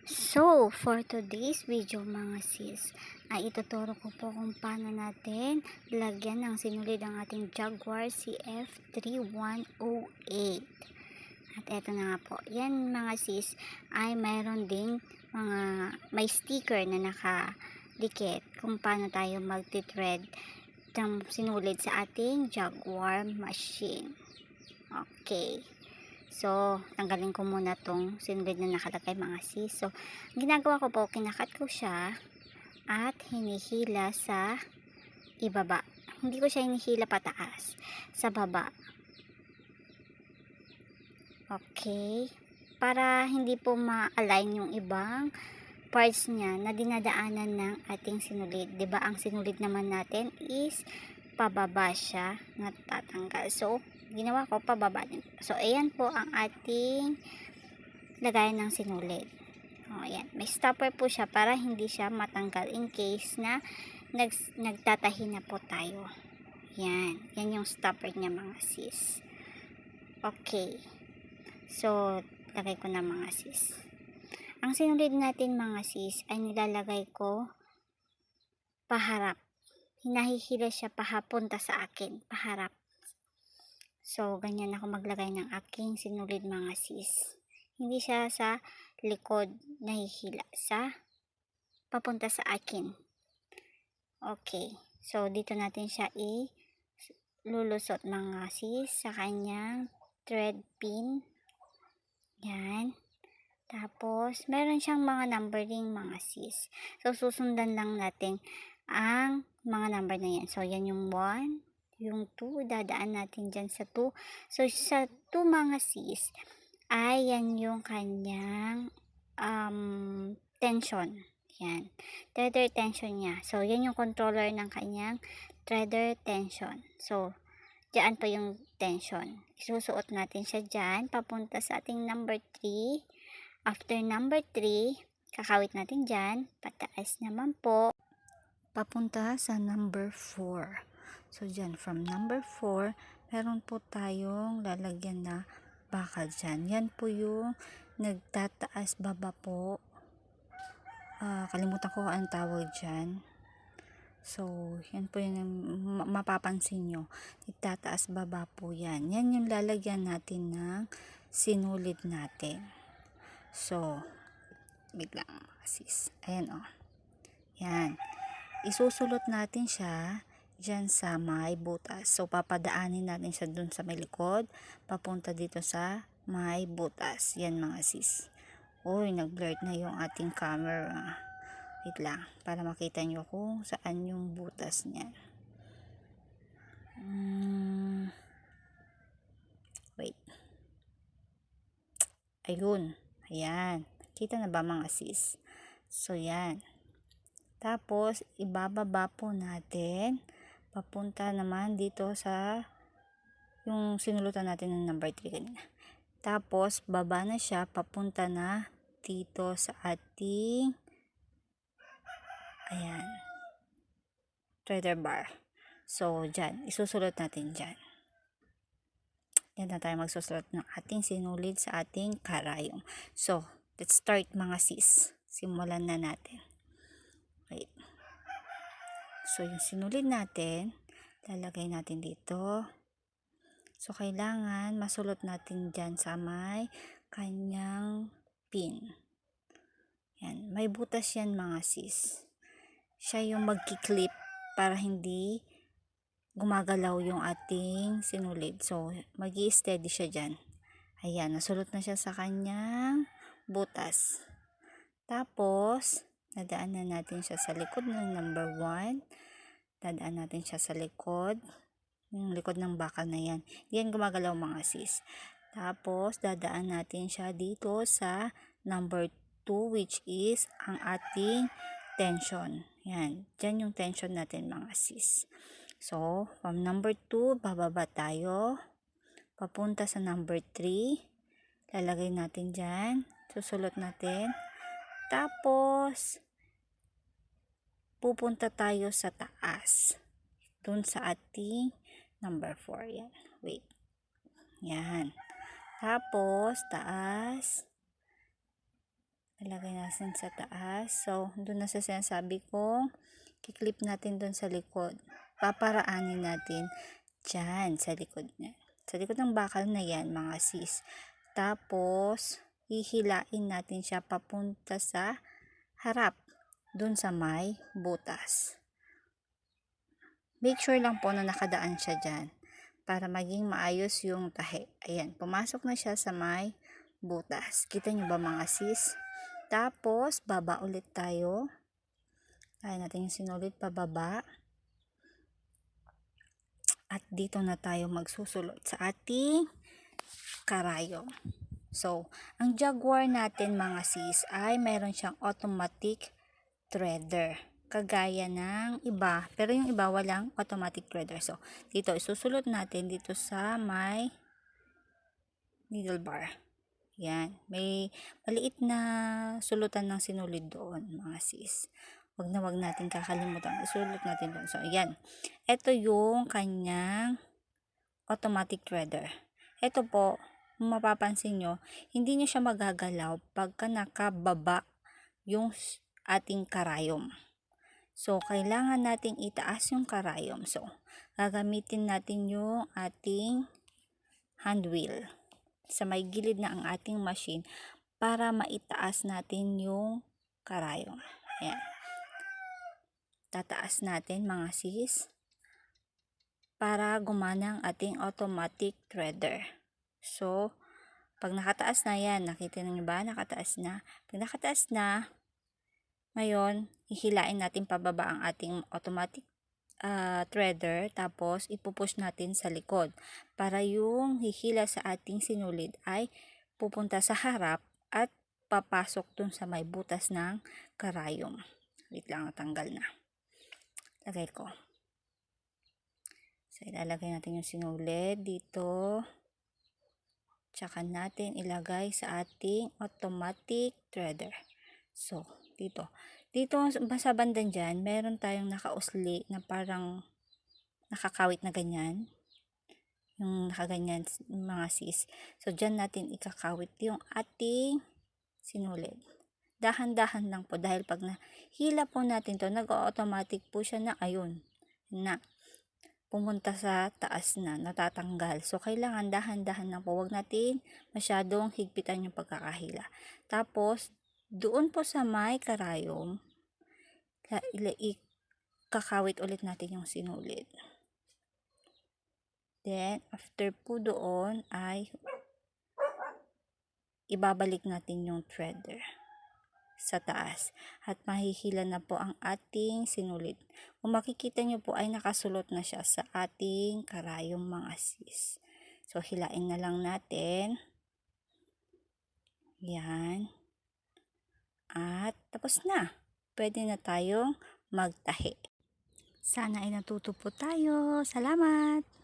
So, for today's video mga sis, ay ituturo ko po kung paano natin lagyan ng sinulid ang ating Jaguar CF3108. At eto na nga po, yan mga sis ay mayroon ding may sticker na nakadikit kung paano tayo magti-thread ng sinulid sa ating Jaguar machine. Okay. So, tanggalin ko muna tong sinulid na nakalagay mga sis. So, ginagawa ko po, kinakat ko siya at hinihila sa ibaba. Hindi ko siya hinihila pataas, sa baba. Okay. Para hindi po ma-align yung ibang parts niya na dinadaanan ng ating sinulid. 'Di ba ang sinulid naman natin is pababa siya natatanggal. So, ginawa ko pababa din. So, ayan po ang ating lagayan ng sinulid. O, ayan. May stopper po siya para hindi siya matanggal in case na nagtatahi na po tayo. Yan. Yan yung stopper niya mga sis. Okay. So, lagay ko na mga sis. Ang sinulid natin mga sis ay nilalagay ko paharap. Hinahihila siya papunta sa akin. Paharap. So, ganyan ako maglagay ng aking sinulid mga sis. Hindi siya sa likod nahihila. Papunta sa akin. Okay. So, dito natin siya lulusot mga sis sa kanyang thread pin. Yan. Tapos, meron siyang mga numbering mga sis. So, susundan lang natin ang mga number na yan. So, yan yung 1, yung 2, dadaan natin dyan sa 2. So, sa 2 mga sis, ay yan yung kanyang tension. Yan. Threader tension niya. So, yan yung controller ng kanyang threader tension. So, dyan po yung tension. Isusuot natin siya dyan, papunta sa ating number 3. After number 3, kakawit natin dyan, pataas naman po, papunta sa number 4. So, dyan, from number 4, meron po tayong lalagyan na bakal dyan. Yan po yung nagtataas baba po. Kalimutan ko ang tawag dyan. So, yan po yung mapapansin nyo. Nagtataas baba po yan. Yan yung lalagyan natin ng sinulid natin. So, biglang sis. Ayan o. Yan. Isusulot natin siya dyan sa may butas. So, papadaanin natin siya dun sa may likod. Papunta dito sa may butas. Yan mga sis. Uy, nag-blur na yung ating camera. Wait lang. Para makita nyo kung saan yung butas niya. Wait. Ayun. Ayan. Kita na ba mga sis? So, yan. Tapos, ibababa po natin. Papunta naman dito sa yung sinulutan natin ng number 3 kanina. Tapos, baba na siya. Papunta na dito sa ating ayan. Threader bar. So, dyan. Isusulot natin dyan. Yan na tayo magsusulat ng ating sinulid sa ating karayom. So, let's start mga sis. Simulan na natin. Wait. So, yung sinulid natin, lalagay natin dito. So, kailangan masulot natin dyan sa may kanyang pin. Yan. May butas yan mga sis. Siya yung magkiklip para hindi gumagalaw yung ating sinulid. So, magi-steady siya dyan. Ayan, nasulot na siya sa kanyang butas. Tapos, dadaan na natin siya sa likod ng number 1. Dadaan natin siya sa likod. Yung likod ng bakal na yan. Yan gumagalaw mga sis. Tapos, dadaan natin siya dito sa number 2 which is ang ating tension. Yan. Diyan yung tension natin mga sis. So, from number 2, bababa tayo. Papunta sa number 3. Lalagay natin dyan. Susulot natin. Tapos, pupunta tayo sa taas. Dun sa ating number 4. Yan. Wait. Yan. Tapos, taas. Ilagay natin sa taas. So, doon na sa sinasabi ko, kiklip natin doon sa likod. Paparaanin natin dyan sa likod niya. Sa likod ng bakal na yan, mga sis. Tapos, hihilain natin siya papunta sa harap, doon sa may butas. Make sure lang po na nakadaan siya dyan para maging maayos yung tahi. Ayan, pumasok na siya sa may butas. Kita nyo ba mga sis? Tapos, baba ulit tayo. Kaya natin yung sinulid pababa. At dito na tayo magsusulot sa ating karayom. So, ang Jaguar natin mga sis ay mayroon siyang automatic threader. Kagaya ng iba. Pero yung iba walang automatic threader. So, dito isusulot natin dito sa may needle bar. Yan. May maliit na sulutan ng sinulid doon, mga sis. Wag natin kakalimutan. Isulut natin doon. So, yan. Ito yung kanyang automatic threader. Ito po, mapapansin nyo, hindi nyo siya magagalaw pagka nakababa yung ating karayom. So, kailangan nating itaas yung karayom. So, gagamitin natin yung ating hand wheel sa may gilid na ang ating machine para maitaas natin yung karayom. Ayan. Tataas natin mga sis para gumana ang ating automatic threader. So, pag nakataas na yan, nakita niyo ba? Nakataas na. Pag nakataas na, ngayon, hihilain natin pababa ang ating automatic threader, tapos ipupush natin sa likod para yung hihila sa ating sinulid ay pupunta sa harap at papasok dun sa may butas ng karayom. Wait lang, natanggal na. Lagay ko. So, ilalagay natin yung sinulid dito. Tsaka natin ilagay sa ating automatic threader. So, dito. Dito sa bandan dyan, meron tayong nakausli na parang nakakawit na ganyan. Yung nakaganyan mga sis. So, dyan natin ikakawit yung ating sinulid. Dahan-dahan lang po dahil pag nahila po natin to, nag-automatic po siya na ayun. Na pumunta sa taas na, natatanggal. So, kailangan dahan-dahan lang po. Huwag natin masyadong higpitan yung pagkakahila. Tapos, doon po sa may karayom, kakawit ulit natin yung sinulid. Then, after po doon ay ibabalik natin yung threader sa taas at mahihila na po ang ating sinulid. Kung makikita nyo po ay nakasulot na siya sa ating karayom mga sis. So, hilain na lang natin. Yan. At tapos na. Pwede na tayong magtahi. Sana ay natuto po tayo. Salamat!